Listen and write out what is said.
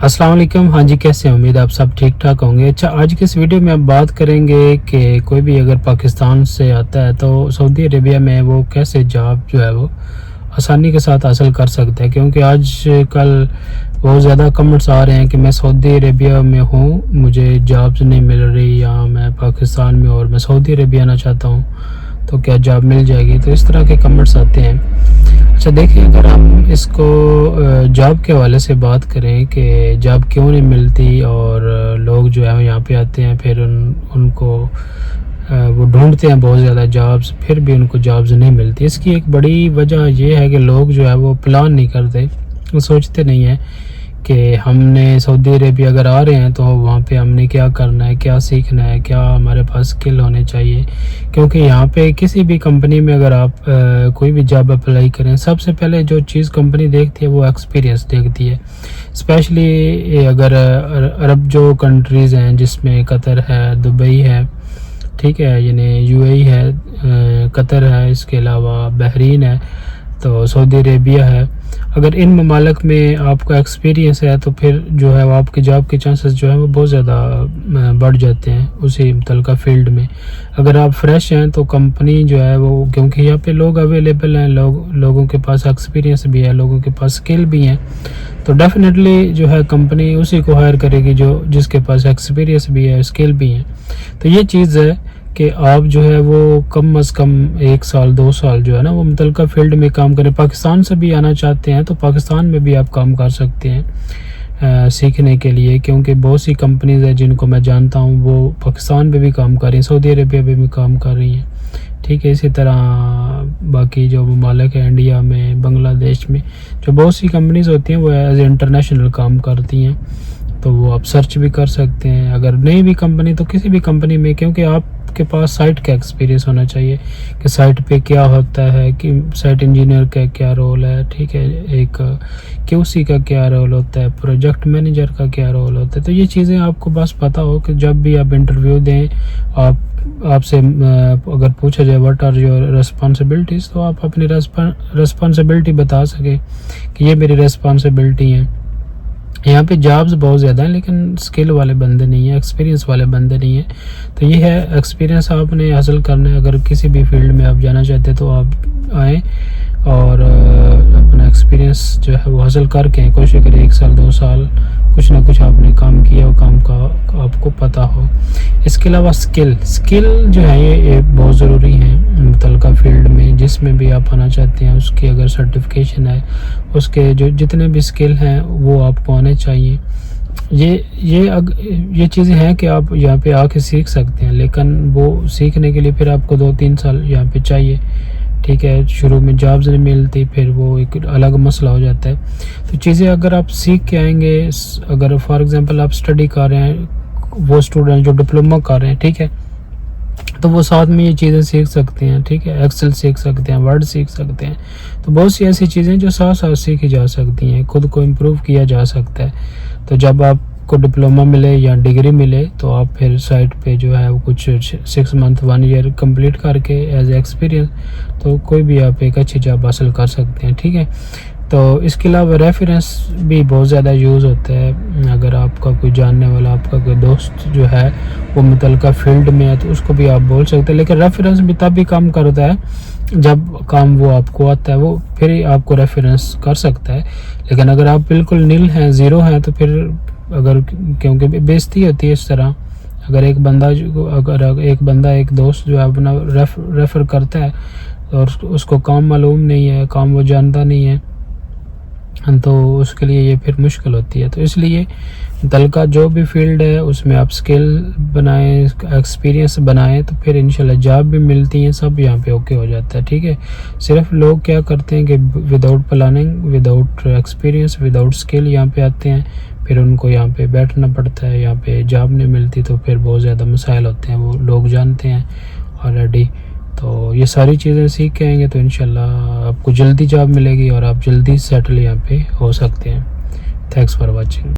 السلام علیکم. ہاں جی، کیسے ہیں؟ امید آپ سب ٹھیک ٹھاک ہوں گے. اچھا، آج کے اس ویڈیو میں ہم بات کریں گے کہ کوئی بھی اگر پاکستان سے آتا ہے تو سعودی عربیہ میں وہ کیسے جاب جو ہے وہ آسانی کے ساتھ حاصل کر سکتا ہے. کیونکہ آج کل بہت زیادہ کمنٹس آ رہے ہیں کہ میں سعودی عربیہ میں ہوں، مجھے جابز نہیں مل رہی، یا میں پاکستان میں اور میں سعودی عربیہ آنا چاہتا ہوں تو کیا جاب مل جائے گی. تو اس طرح کے کمنٹس آتے ہیں. اچھا دیکھیں، اگر ہم اس کو جاب کے حوالے سے بات کریں کہ جاب کیوں نہیں ملتی اور لوگ جو ہے یہاں پہ آتے ہیں، پھر ان کو وہ ڈھونڈتے ہیں بہت زیادہ جابز، پھر بھی ان کو جابز نہیں ملتی. اس کی ایک بڑی وجہ یہ ہے کہ لوگ جو ہے وہ پلان نہیں کرتے، وہ سوچتے نہیں ہیں کہ ہم نے سعودی عربیہ اگر آ رہے ہیں تو وہاں پہ ہم نے کیا کرنا ہے، کیا سیکھنا ہے، کیا ہمارے پاس سکل ہونے چاہیے. کیونکہ یہاں پہ کسی بھی کمپنی میں اگر آپ کوئی بھی جاب اپلائی کریں، سب سے پہلے جو چیز کمپنی دیکھتی ہے وہ ایکسپیرینس دیکھتی ہے. اسپیشلی اگر عرب جو کنٹریز ہیں جس میں قطر ہے، دبئی ہے، ٹھیک ہے، یعنی یو اے ای ہے، قطر ہے، اس کے علاوہ بحرین ہے، تو سعودی عربیہ ہے. اگر ان ممالک میں آپ کا ایکسپیرینس ہے تو پھر جو ہے وہ آپ کے جاب کے چانسز جو ہے وہ بہت زیادہ بڑھ جاتے ہیں اسی متعلقہ فیلڈ میں. اگر آپ فریش ہیں تو کمپنی جو ہے وہ، کیونکہ یہاں پہ لوگ اویلیبل ہیں، لوگوں کے پاس ایکسپیرینس بھی ہے، لوگوں کے پاس سکل بھی ہیں، تو ڈیفینیٹلی جو ہے کمپنی اسی کو ہائر کرے گی جس کے پاس ایکسپیرینس بھی ہے، سکل بھی ہیں. تو یہ چیز ہے کہ آپ جو ہے وہ کم از کم 1 سال 2 سال جو ہے نا وہ متعلقہ فیلڈ میں کام کریں. پاکستان سے بھی آنا چاہتے ہیں تو پاکستان میں بھی آپ کام کر سکتے ہیں سیکھنے کے لیے، کیونکہ بہت سی کمپنیز ہیں جن کو میں جانتا ہوں وہ پاکستان میں بھی کام کر رہی ہیں، سعودی عربیہ میں بھی کام کر رہی ہیں، ٹھیک ہے. اسی طرح باقی جو ممالک ہیں، انڈیا میں، بنگلہ دیش میں، جو بہت سی کمپنیز ہوتی ہیں وہ ایز اے انٹرنیشنل کام کرتی ہیں. تو وہ آپ سرچ بھی کر سکتے ہیں. اگر نہیں بھی کمپنی تو کسی بھی کمپنی میں، کیونکہ آپ کے پاس سائٹ کا ایکسپیرینس ہونا چاہیے کہ سائٹ پہ کیا ہوتا ہے، کہ سائٹ انجینئر کا کیا رول ہے، ٹھیک ہے، ایک کیو سی کا کیا رول ہوتا ہے، پروجیکٹ مینیجر کا کیا رول ہوتا ہے. تو یہ چیزیں آپ کو بس پتہ ہو کہ جب بھی آپ انٹرویو دیں، آپ سے اگر پوچھا جائے واٹ آر یور ریسپانسبلٹیز، تو آپ اپنی ریسپانسبلٹی بتا سکیں کہ یہ میری ریسپانسبلٹی ہیں. یہاں پہ جابز بہت زیادہ ہیں لیکن سکل والے بندے نہیں ہیں، ایکسپیرینس والے بندے نہیں ہیں. تو یہ ہے، ایکسپیرینس آپ نے حاصل کرنا ہے. اگر کسی بھی فیلڈ میں آپ جانا چاہتے ہیں تو آپ آئیں اور اپنا ایکسپیرینس جو ہے وہ حاصل کر کے کوشش کریں 1 سال 2 سال کچھ نہ کچھ آپ نے کام کیا ہو، کام کا آپ کو پتہ ہو. اس کے علاوہ سکل جو ہے یہ بہت ضروری ہے متعلقہ فیلڈ میں. جس میں بھی آپ آنا چاہتے ہیں اس کی اگر سرٹیفکیشن ہے، اس کے جو جتنے بھی سکل ہیں وہ آپ کو آنے چاہیے. یہ چیزیں ہیں کہ آپ یہاں پہ آ کے سیکھ سکتے ہیں، لیکن وہ سیکھنے کے لیے پھر آپ کو 2-3 سال یہاں پہ چاہیے، ٹھیک ہے. شروع میں جابز نہیں ملتی، پھر وہ ایک الگ مسئلہ ہو جاتا ہے. تو چیزیں اگر آپ سیکھ کے آئیں گے، اگر فار ایگزامپل آپ اسٹڈی کر رہے ہیں، وہ اسٹوڈنٹ جو ڈپلومہ کر رہے ہیں، ٹھیک ہے، تو وہ ساتھ میں یہ چیزیں سیکھ سکتے ہیں، ٹھیک ہے، ایکسل سیکھ سکتے ہیں، ورڈ سیکھ سکتے ہیں. تو بہت سی ایسی چیزیں جو ساتھ ساتھ سیکھی جا سکتی ہیں، خود کو امپروو کیا جا سکتا ہے. تو جب آپ کو ڈپلومہ ملے یا ڈگری ملے تو آپ پھر سائٹ پہ جو ہے وہ کچھ 6 منتھ 1 ایئر کمپلیٹ کر کے ایز اے ایکسپیرینس تو کوئی بھی آپ ایک اچھی جاب حاصل کر سکتے ہیں، ٹھیک ہے. تو اس کے علاوہ ریفرنس بھی بہت زیادہ یوز ہوتا ہے. اگر آپ کا کوئی جاننے والا، آپ کا کوئی دوست جو ہے وہ متعلقہ فیلڈ میں ہے تو اس کو بھی آپ بول سکتے ہیں. لیکن ریفرنس بھی تب بھی کام کرتا ہے جب کام وہ آپ کو آتا ہے، وہ پھر ہی آپ کو ریفرنس کر سکتا ہے. لیکن اگر آپ بالکل نل ہیں، زیرو ہیں، تو پھر کیونکہ بےزتی ہوتی ہے اس طرح. اگر ایک بندہ ایک دوست جو ہے اپنا ریفر کرتا ہے اور اس کو کام معلوم نہیں ہے، کام وہ جانتا نہیں ہے، تو اس کے لیے یہ پھر مشکل ہوتی ہے. تو اس لیے متعلقہ جو بھی فیلڈ ہے اس میں آپ سکل بنائیں، ایکسپیرینس بنائیں، تو پھر انشاءاللہ جاب بھی ملتی ہیں، سب یہاں پہ اوکے ہو جاتا ہے، ٹھیک ہے. صرف لوگ کیا کرتے ہیں کہ without planning, without experience, without skill یہاں پہ آتے ہیں، پھر ان کو یہاں پہ بیٹھنا پڑتا ہے، یہاں پہ جاب نہیں ملتی، تو پھر بہت زیادہ مسائل ہوتے ہیں، وہ لوگ جانتے ہیں آلریڈی. تو یہ ساری چیزیں سیکھ کے آئیں گے تو انشاءاللہ آپ کو جلدی جاب ملے گی اور آپ جلدی سیٹل یہاں پہ ہو سکتے ہیں. Thanks for watching.